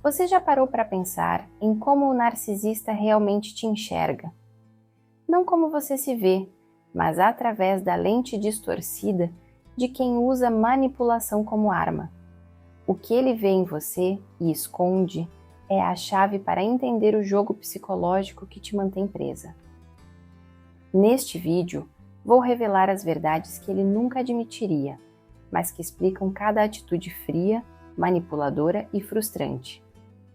Você já parou para pensar em como o narcisista realmente te enxerga? Não como você se vê, mas através da lente distorcida de quem usa manipulação como arma. O que ele vê em você e esconde é a chave para entender o jogo psicológico que te mantém presa. Neste vídeo, vou revelar as verdades que ele nunca admitiria, mas que explicam cada atitude fria, manipuladora e frustrante.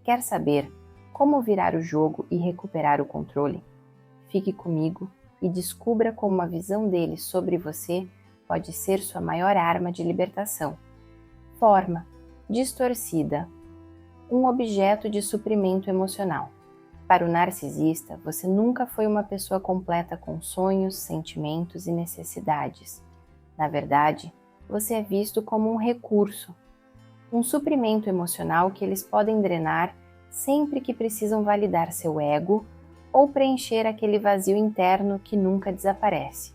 Quer saber como virar o jogo e recuperar o controle? Fique comigo e descubra como a visão dele sobre você pode ser sua maior arma de libertação. Forma distorcida, um objeto de suprimento emocional. Para o narcisista, você nunca foi uma pessoa completa com sonhos, sentimentos e necessidades. Na verdade, você é visto como um recurso, um suprimento emocional que eles podem drenar sempre que precisam validar seu ego ou preencher aquele vazio interno que nunca desaparece.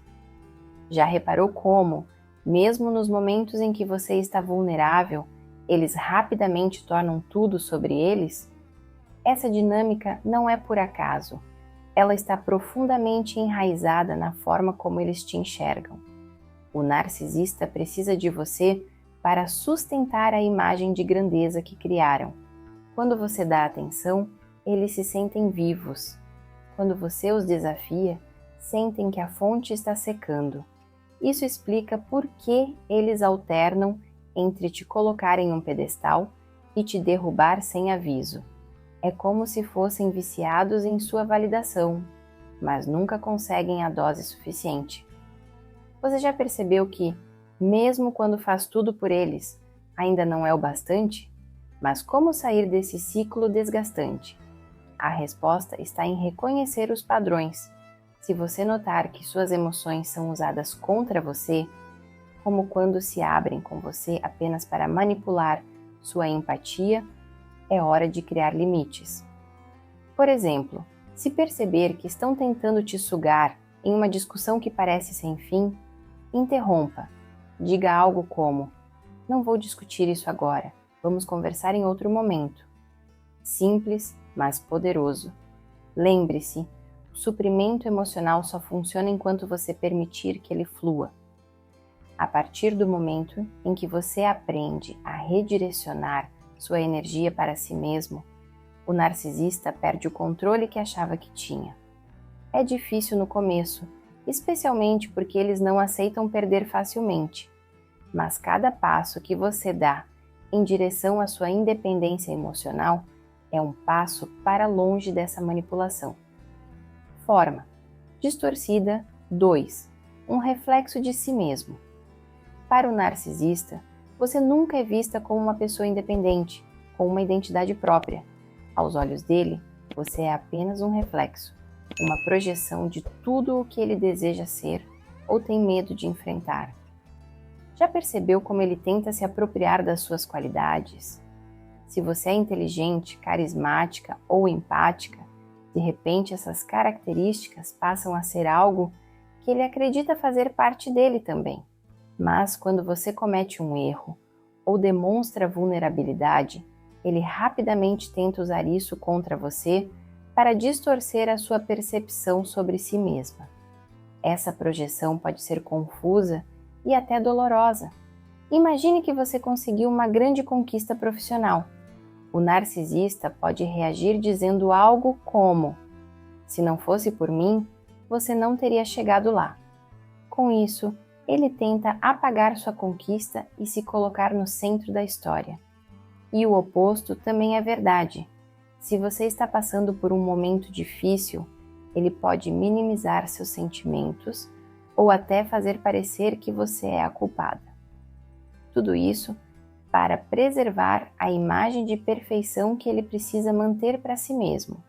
Já reparou como, mesmo nos momentos em que você está vulnerável, eles rapidamente tornam tudo sobre eles? Essa dinâmica não é por acaso. Ela está profundamente enraizada na forma como eles te enxergam. O narcisista precisa de você para sustentar a imagem de grandeza que criaram. Quando você dá atenção, eles se sentem vivos. Quando você os desafia, sentem que a fonte está secando. Isso explica por que eles alternam entre te colocar em um pedestal e te derrubar sem aviso. É como se fossem viciados em sua validação, mas nunca conseguem a dose suficiente. Você já percebeu que, mesmo quando faz tudo por eles, ainda não é o bastante? Mas como sair desse ciclo desgastante? A resposta está em reconhecer os padrões. Se você notar que suas emoções são usadas contra você, como quando se abrem com você apenas para manipular sua empatia, é hora de criar limites. Por exemplo, se perceber que estão tentando te sugar em uma discussão que parece sem fim, interrompa. Diga algo como: "Não vou discutir isso agora, vamos conversar em outro momento." Simples, mas poderoso. Lembre-se, o suprimento emocional só funciona enquanto você permitir que ele flua. A partir do momento em que você aprende a redirecionar sua energia para si mesmo, o narcisista perde o controle que achava que tinha. É difícil no começo, especialmente porque eles não aceitam perder facilmente. Mas cada passo que você dá em direção à sua independência emocional é um passo para longe dessa manipulação. Forma distorcida 2. Um reflexo de si mesmo. Para o narcisista, você nunca é vista como uma pessoa independente, com uma identidade própria. Aos olhos dele, você é apenas um reflexo, uma projeção de tudo o que ele deseja ser ou tem medo de enfrentar. Já percebeu como ele tenta se apropriar das suas qualidades? Se você é inteligente, carismática ou empática, de repente essas características passam a ser algo que ele acredita fazer parte dele também. Mas quando você comete um erro ou demonstra vulnerabilidade, ele rapidamente tenta usar isso contra você para distorcer a sua percepção sobre si mesma. Essa projeção pode ser confusa e até dolorosa. Imagine que você conseguiu uma grande conquista profissional. O narcisista pode reagir dizendo algo como: "Se não fosse por mim, você não teria chegado lá." Com isso, ele tenta apagar sua conquista e se colocar no centro da história. E o oposto também é verdade. Se você está passando por um momento difícil, ele pode minimizar seus sentimentos ou até fazer parecer que você é a culpada. Tudo isso para preservar a imagem de perfeição que ele precisa manter para si mesmo.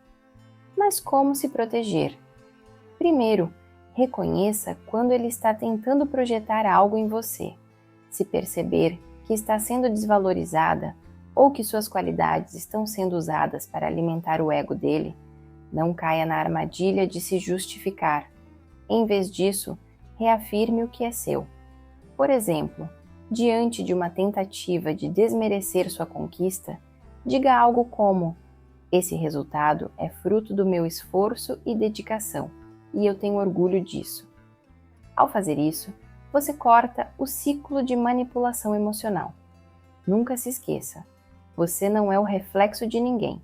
Mas como se proteger? Primeiro, reconheça quando ele está tentando projetar algo em você. Se perceber que está sendo desvalorizada ou que suas qualidades estão sendo usadas para alimentar o ego dele, não caia na armadilha de se justificar. Em vez disso, reafirme o que é seu. Por exemplo, diante de uma tentativa de desmerecer sua conquista, Diga algo como: esse resultado é fruto do meu esforço e dedicação, e eu tenho orgulho disso. Ao fazer isso, você corta o ciclo de manipulação emocional. Nunca se esqueça, você não é o reflexo de ninguém.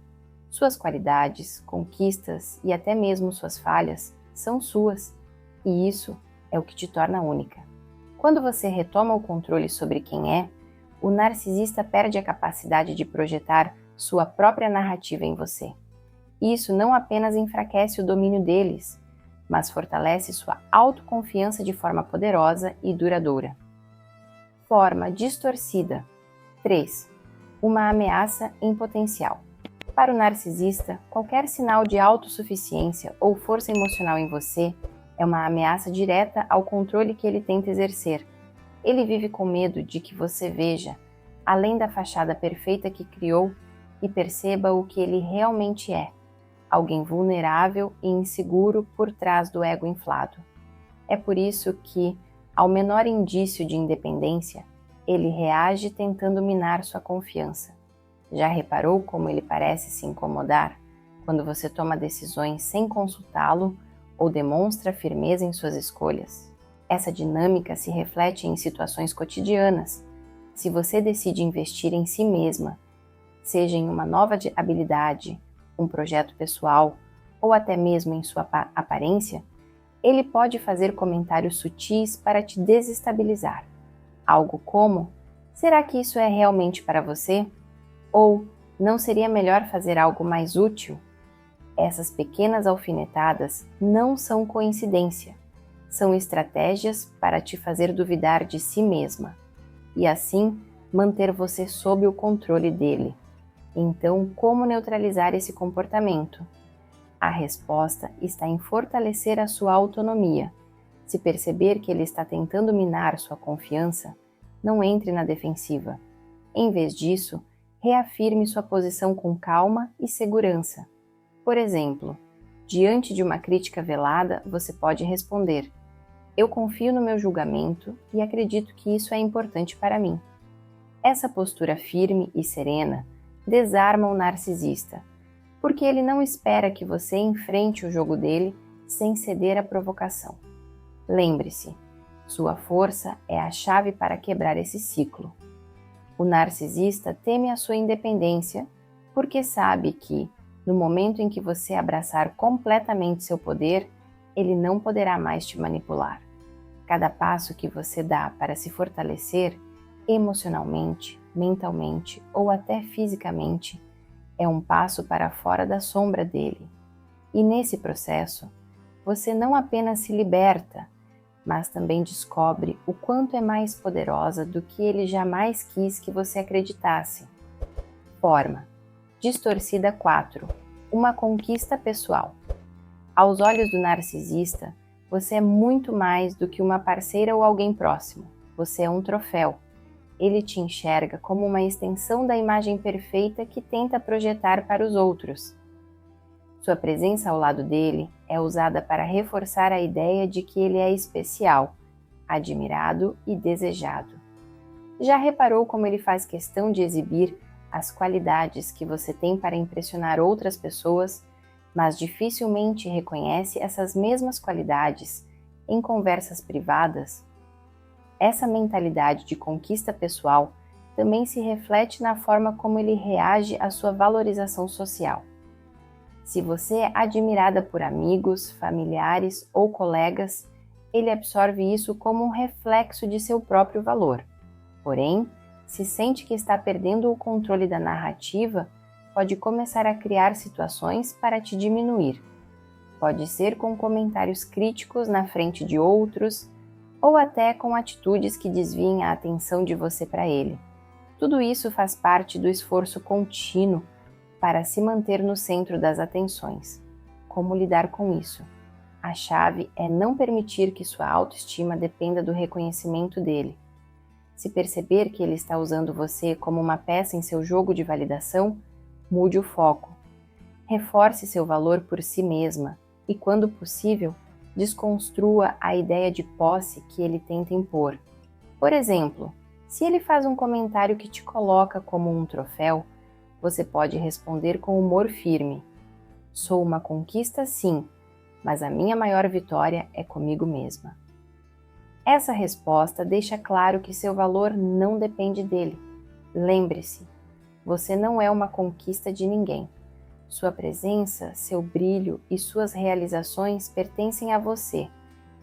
Suas qualidades, conquistas e até mesmo suas falhas são suas, e isso é o que te torna única. Quando você retoma o controle sobre quem é, o narcisista perde a capacidade de projetar sua própria narrativa em você. Isso não apenas enfraquece o domínio deles, mas fortalece sua autoconfiança de forma poderosa e duradoura. Forma distorcida. 3. Uma ameaça em potencial. Para o narcisista, qualquer sinal de autossuficiência ou força emocional em você é uma ameaça direta ao controle que ele tenta exercer. Ele vive com medo de que você veja, além da fachada perfeita que criou, e perceba o que ele realmente é: alguém vulnerável e inseguro por trás do ego inflado. É por isso que, ao menor indício de independência, ele reage tentando minar sua confiança. Já reparou como ele parece se incomodar quando você toma decisões sem consultá-lo ou demonstra firmeza em suas escolhas? Essa dinâmica se reflete em situações cotidianas. Se você decide investir em si mesma, seja em uma nova habilidade, um projeto pessoal ou até mesmo em sua aparência, ele pode fazer comentários sutis para te desestabilizar. Algo como: será que isso é realmente para você? Ou não seria melhor fazer algo mais útil? Essas pequenas alfinetadas não são coincidência. São estratégias para te fazer duvidar de si mesma e assim manter você sob o controle dele. Então, como neutralizar esse comportamento? A resposta está em fortalecer a sua autonomia. Se perceber que ele está tentando minar sua confiança, não entre na defensiva. Em vez disso, reafirme sua posição com calma e segurança. Por exemplo, diante de uma crítica velada, você pode responder: eu confio no meu julgamento e acredito que isso é importante para mim. Essa postura firme e serena desarma o narcisista, porque ele não espera que você enfrente o jogo dele sem ceder à provocação. Lembre-se, sua força é a chave para quebrar esse ciclo. O narcisista teme a sua independência porque sabe que, no momento em que você abraçar completamente seu poder, ele não poderá mais te manipular. Cada passo que você dá para se fortalecer emocionalmente, mentalmente ou até fisicamente é um passo para fora da sombra dele. E nesse processo, você não apenas se liberta, mas também descobre o quanto é mais poderosa do que ele jamais quis que você acreditasse. Forma distorcida 4. Uma conquista pessoal. Aos olhos do narcisista, você é muito mais do que uma parceira ou alguém próximo. Você é um troféu. Ele te enxerga como uma extensão da imagem perfeita que tenta projetar para os outros. Sua presença ao lado dele é usada para reforçar a ideia de que ele é especial, admirado e desejado. Já reparou como ele faz questão de exibir as qualidades que você tem para impressionar outras pessoas, mas dificilmente reconhece essas mesmas qualidades em conversas privadas? Essa mentalidade de conquista pessoal também se reflete na forma como ele reage à sua valorização social. Se você é admirada por amigos, familiares ou colegas, ele absorve isso como um reflexo de seu próprio valor. Porém, se sente que está perdendo o controle da narrativa, pode começar a criar situações para te diminuir. Pode ser com comentários críticos na frente de outros, ou até com atitudes que desviem a atenção de você para ele. Tudo isso faz parte do esforço contínuo para se manter no centro das atenções. Como lidar com isso? A chave é não permitir que sua autoestima dependa do reconhecimento dele. Se perceber que ele está usando você como uma peça em seu jogo de validação, mude o foco. Reforce seu valor por si mesma e, quando possível, desconstrua a ideia de posse que ele tenta impor. Por exemplo, se ele faz um comentário que te coloca como um troféu, você pode responder com humor firme: sou uma conquista, sim, mas a minha maior vitória é comigo mesma. Essa resposta deixa claro que seu valor não depende dele. Lembre-se, você não é uma conquista de ninguém. Sua presença, seu brilho e suas realizações pertencem a você,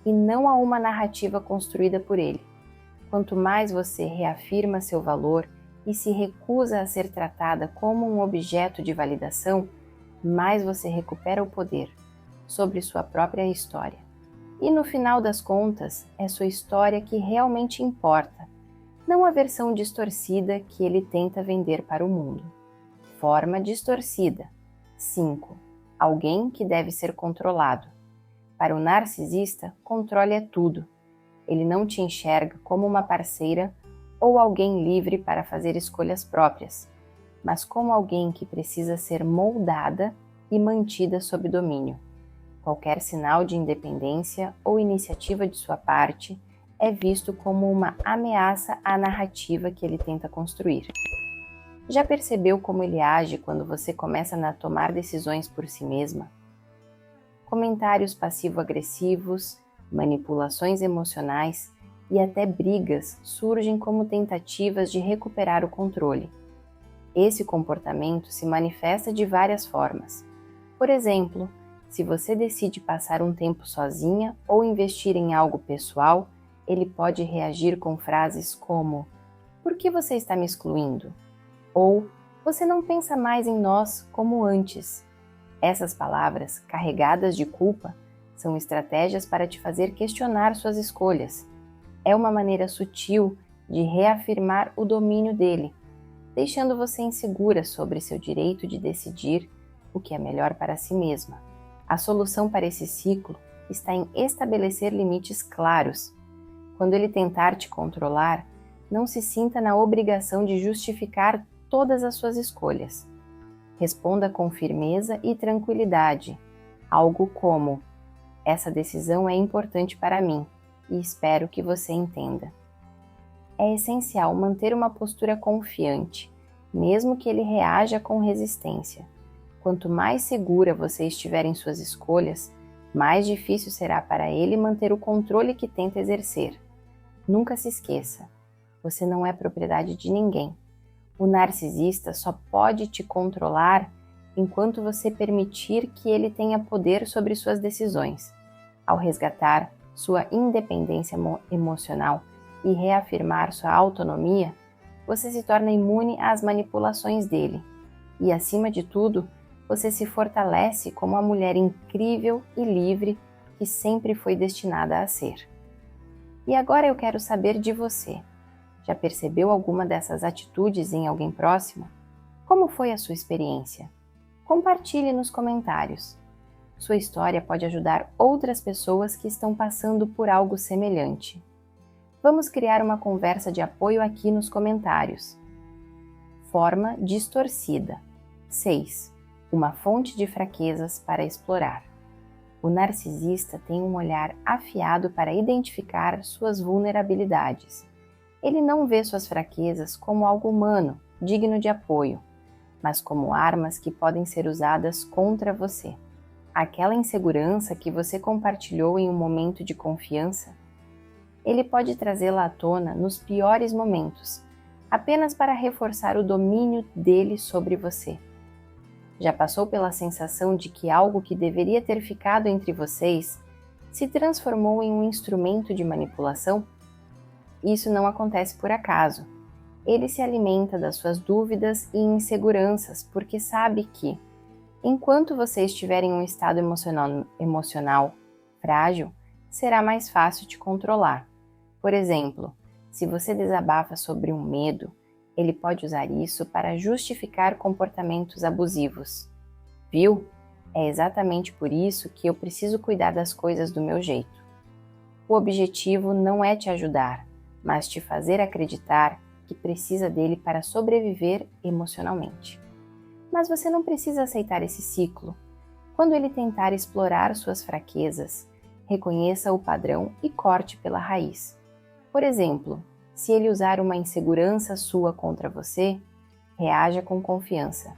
e não a uma narrativa construída por ele. Quanto mais você reafirma seu valor e se recusa a ser tratada como um objeto de validação, mais você recupera o poder sobre sua própria história. E no final das contas, é sua história que realmente importa, não a versão distorcida que ele tenta vender para o mundo. Forma distorcida. 5. Alguém que deve ser controlado. Para o narcisista, controle é tudo. Ele não te enxerga como uma parceira ou alguém livre para fazer escolhas próprias, mas como alguém que precisa ser moldada e mantida sob domínio. Qualquer sinal de independência ou iniciativa de sua parte é visto como uma ameaça à narrativa que ele tenta construir. Já percebeu como ele age quando você começa a tomar decisões por si mesma? Comentários passivo-agressivos, manipulações emocionais e até brigas surgem como tentativas de recuperar o controle. Esse comportamento se manifesta de várias formas. Por exemplo, se você decide passar um tempo sozinha ou investir em algo pessoal, ele pode reagir com frases como: "Por que você está me excluindo?" Ou "Você não pensa mais em nós como antes." Essas palavras, carregadas de culpa, são estratégias para te fazer questionar suas escolhas. É uma maneira sutil de reafirmar o domínio dele, deixando você insegura sobre seu direito de decidir o que é melhor para si mesma. A solução para esse ciclo está em estabelecer limites claros. Quando ele tentar te controlar, não se sinta na obrigação de justificar todas as suas escolhas. Responda com firmeza e tranquilidade, algo como: "Essa decisão é importante para mim e espero que você entenda." É essencial manter uma postura confiante, mesmo que ele reaja com resistência. Quanto mais segura você estiver em suas escolhas, mais difícil será para ele manter o controle que tenta exercer. Nunca se esqueça, você não é propriedade de ninguém. O narcisista só pode te controlar enquanto você permitir que ele tenha poder sobre suas decisões. Ao resgatar sua independência emocional e reafirmar sua autonomia, você se torna imune às manipulações dele. E, acima de tudo, você se fortalece como a mulher incrível e livre que sempre foi destinada a ser. E agora eu quero saber de você. Já percebeu alguma dessas atitudes em alguém próximo? Como foi a sua experiência? Compartilhe nos comentários. Sua história pode ajudar outras pessoas que estão passando por algo semelhante. Vamos criar uma conversa de apoio aqui nos comentários. Forma distorcida. 6. Uma fonte de fraquezas para explorar. O narcisista tem um olhar afiado para identificar suas vulnerabilidades. Ele não vê suas fraquezas como algo humano, digno de apoio, mas como armas que podem ser usadas contra você. Aquela insegurança que você compartilhou em um momento de confiança, ele pode trazê-la à tona nos piores momentos, apenas para reforçar o domínio dele sobre você. Já passou pela sensação de que algo que deveria ter ficado entre vocês se transformou em um instrumento de manipulação? Isso não acontece por acaso. Ele se alimenta das suas dúvidas e inseguranças porque sabe que, enquanto você estiver em um estado emocional frágil, será mais fácil te controlar. Por exemplo, se você desabafa sobre um medo, ele pode usar isso para justificar comportamentos abusivos. Viu? É exatamente por isso que eu preciso cuidar das coisas do meu jeito. O objetivo não é te ajudar, mas te fazer acreditar que precisa dele para sobreviver emocionalmente. Mas você não precisa aceitar esse ciclo. Quando ele tentar explorar suas fraquezas, reconheça o padrão e corte pela raiz. Por exemplo, se ele usar uma insegurança sua contra você, Reaja com confiança.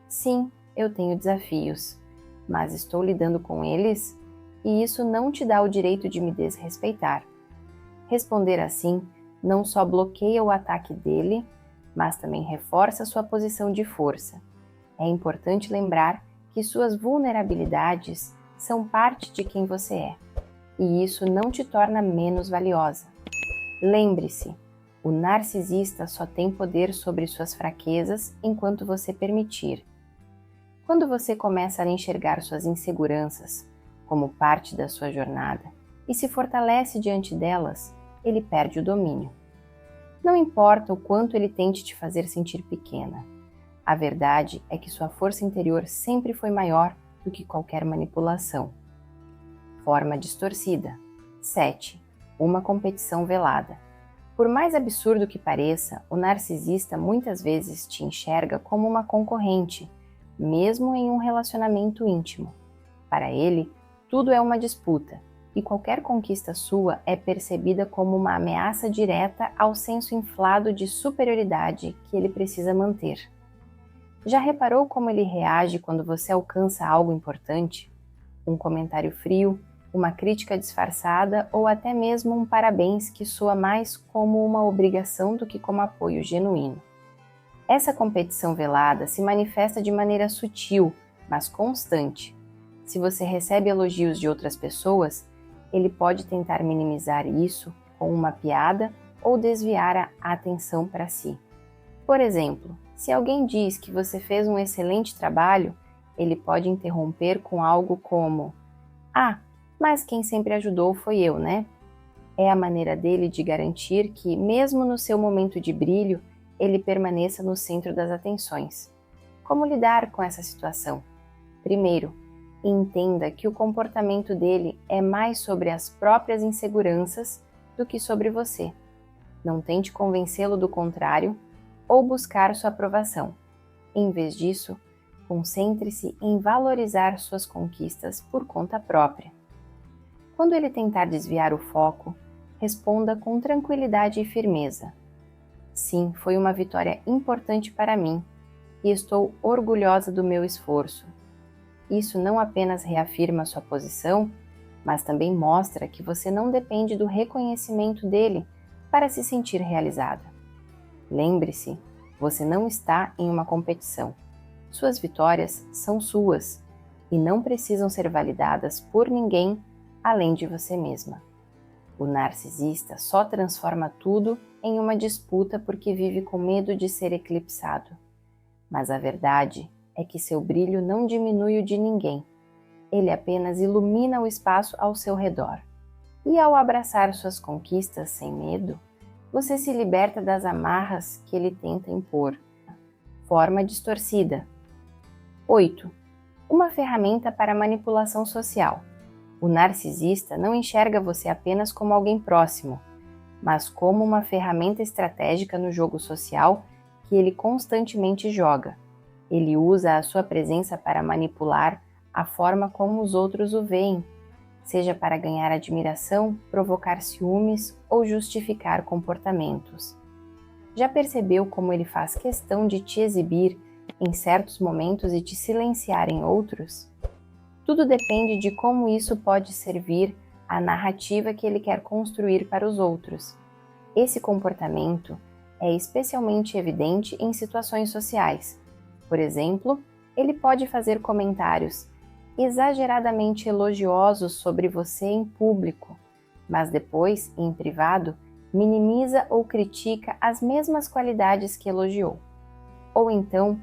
Sim, eu tenho desafios, mas estou lidando com eles e isso não te dá o direito de me desrespeitar. Responder assim não só bloqueia o ataque dele, mas também reforça sua posição de força. É importante lembrar que suas vulnerabilidades são parte de quem você é, e isso não te torna menos valiosa. Lembre-se, o narcisista só tem poder sobre suas fraquezas enquanto você permitir. Quando você começa a enxergar suas inseguranças como parte da sua jornada e se fortalece diante delas, ele perde o domínio. Não importa o quanto ele tente te fazer sentir pequena. A verdade é que sua força interior sempre foi maior do que qualquer manipulação. Forma distorcida. 7. Uma competição velada. Por mais absurdo que pareça, o narcisista muitas vezes te enxerga como uma concorrente, mesmo em um relacionamento íntimo. Para ele, tudo é uma disputa, e qualquer conquista sua é percebida como uma ameaça direta ao senso inflado de superioridade que ele precisa manter. Já reparou como ele reage quando você alcança algo importante? Um comentário frio, uma crítica disfarçada ou até mesmo um parabéns que soa mais como uma obrigação do que como apoio genuíno. Essa competição velada se manifesta de maneira sutil, mas constante. Se você recebe elogios de outras pessoas, ele pode tentar minimizar isso com uma piada ou desviar a atenção para si. Por exemplo, se alguém diz que você fez um excelente trabalho, ele pode interromper com algo como: "Ah, mas quem sempre ajudou foi eu, né?" É a maneira dele de garantir que, mesmo no seu momento de brilho, ele permaneça no centro das atenções. Como lidar com essa situação? Primeiro, entenda que o comportamento dele é mais sobre as próprias inseguranças do que sobre você. Não tente convencê-lo do contrário ou buscar sua aprovação. Em vez disso, concentre-se em valorizar suas conquistas por conta própria. Quando ele tentar desviar o foco, responda com tranquilidade e firmeza. Sim, foi uma vitória importante para mim e estou orgulhosa do meu esforço. Isso não apenas reafirma sua posição, mas também mostra que você não depende do reconhecimento dele para se sentir realizada. Lembre-se, você não está em uma competição. Suas vitórias são suas e não precisam ser validadas por ninguém além de você mesma. O narcisista só transforma tudo em uma disputa porque vive com medo de ser eclipsado. Mas a verdade é que seu brilho não diminui o de ninguém. Ele apenas ilumina o espaço ao seu redor. E ao abraçar suas conquistas sem medo, você se liberta das amarras que ele tenta impor. Forma distorcida. 8. Uma ferramenta para manipulação social. O narcisista não enxerga você apenas como alguém próximo, mas como uma ferramenta estratégica no jogo social que ele constantemente joga. Ele usa a sua presença para manipular a forma como os outros o veem, seja para ganhar admiração, provocar ciúmes ou justificar comportamentos. Já percebeu como ele faz questão de te exibir em certos momentos e te silenciar em outros? Tudo depende de como isso pode servir à narrativa que ele quer construir para os outros. Esse comportamento é especialmente evidente em situações sociais. Por exemplo, ele pode fazer comentários exageradamente elogiosos sobre você em público, mas depois, em privado, minimiza ou critica as mesmas qualidades que elogiou. Ou então,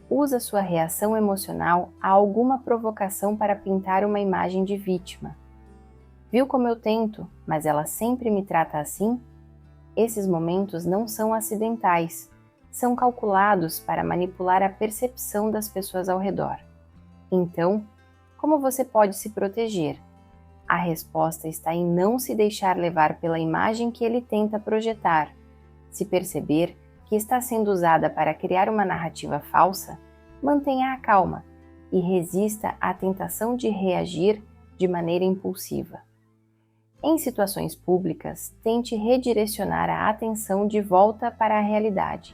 usa sua reação emocional a alguma provocação para pintar uma imagem de vítima. Viu como eu tento, mas ela sempre me trata assim? Esses momentos não são acidentais, são calculados para manipular a percepção das pessoas ao redor. Então, como você pode se proteger? A resposta está em não se deixar levar pela imagem que ele tenta projetar. Se perceber que está sendo usada para criar uma narrativa falsa, mantenha a calma e resista à tentação de reagir de maneira impulsiva. Em situações públicas, tente redirecionar a atenção de volta para a realidade.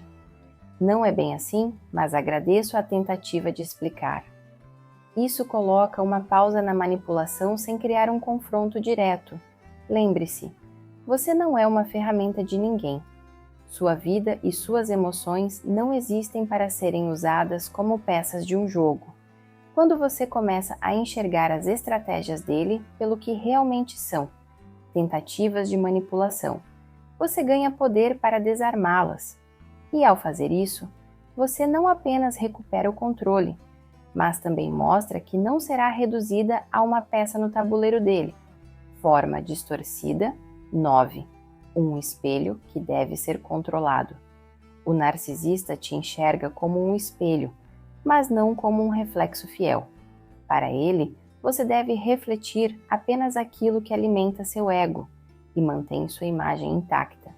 Não é bem assim, mas agradeço a tentativa de explicar. Isso coloca uma pausa na manipulação sem criar um confronto direto. Lembre-se, você não é uma ferramenta de ninguém. Sua vida e suas emoções não existem para serem usadas como peças de um jogo. Quando você começa a enxergar as estratégias dele pelo que realmente são, tentativas de manipulação, você ganha poder para desarmá-las. E ao fazer isso, você não apenas recupera o controle, mas também mostra que não será reduzida a uma peça no tabuleiro dele. Forma distorcida 9. Um espelho que deve ser controlado. O narcisista te enxerga como um espelho, mas não como um reflexo fiel. Para ele, você deve refletir apenas aquilo que alimenta seu ego e mantém sua imagem intacta.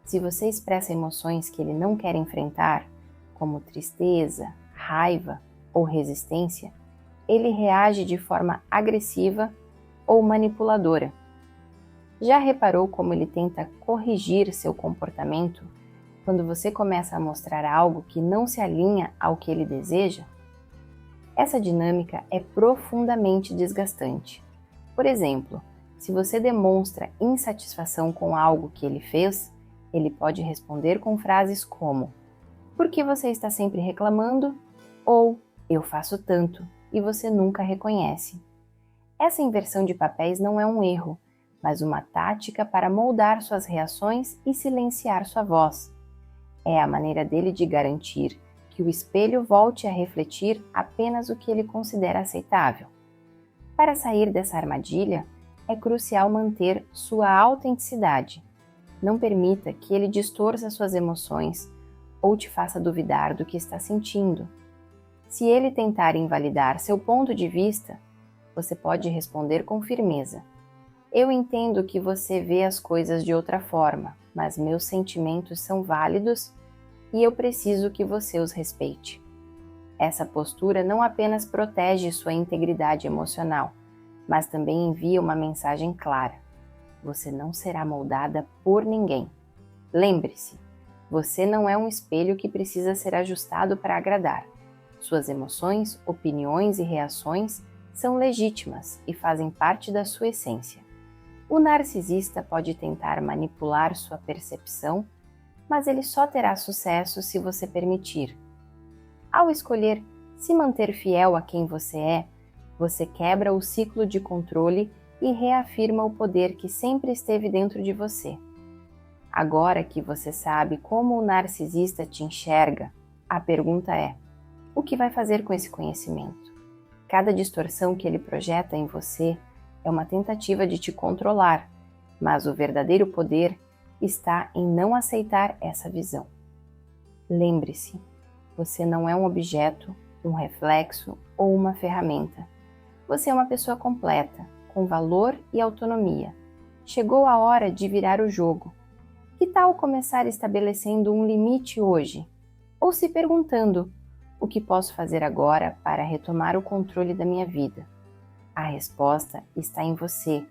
Se você expressa emoções que ele não quer enfrentar, como tristeza, raiva ou resistência, ele reage de forma agressiva ou manipuladora. Já reparou como ele tenta corrigir seu comportamento quando você começa a mostrar algo que não se alinha ao que ele deseja? Essa dinâmica é profundamente desgastante. Por exemplo, se você demonstra insatisfação com algo que ele fez, ele pode responder com frases como: "Por que você está sempre reclamando?" ou "Eu faço tanto e você nunca reconhece." Essa inversão de papéis não é um erro, mas uma tática para moldar suas reações e silenciar sua voz. É a maneira dele de garantir que o espelho volte a refletir apenas o que ele considera aceitável. Para sair dessa armadilha, é crucial manter sua autenticidade. Não permita que ele distorça suas emoções ou te faça duvidar do que está sentindo. Se ele tentar invalidar seu ponto de vista, você pode responder com firmeza: "Eu entendo que você vê as coisas de outra forma, mas meus sentimentos são válidos e eu preciso que você os respeite." Essa postura não apenas protege sua integridade emocional, mas também envia uma mensagem clara: você não será moldada por ninguém. Lembre-se, você não é um espelho que precisa ser ajustado para agradar. Suas emoções, opiniões e reações são legítimas e fazem parte da sua essência. O narcisista pode tentar manipular sua percepção, mas ele só terá sucesso se você permitir. Ao escolher se manter fiel a quem você quebra o ciclo de controle e reafirma o poder que sempre esteve dentro de você. Agora que você sabe como o narcisista te enxerga, a pergunta é: o que vai fazer com esse conhecimento? Cada distorção que ele projeta em você é uma tentativa de te controlar, mas o verdadeiro poder está em não aceitar essa visão. Lembre-se, você não é um objeto, um reflexo ou uma ferramenta. Você é uma pessoa completa, com valor e autonomia. Chegou a hora de virar o jogo. Que tal começar estabelecendo um limite hoje? Ou se perguntando: o que posso fazer agora para retomar o controle da minha vida? A resposta está em você,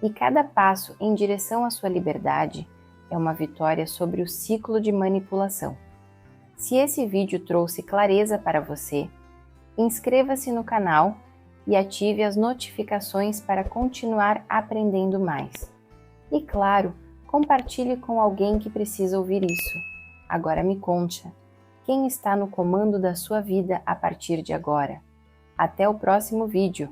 e cada passo em direção à sua liberdade é uma vitória sobre o ciclo de manipulação. Se esse vídeo trouxe clareza para você, inscreva-se no canal e ative as notificações para continuar aprendendo mais. E claro, compartilhe com alguém que precisa ouvir isso. Agora me conte, quem está no comando da sua vida a partir de agora? Até o próximo vídeo!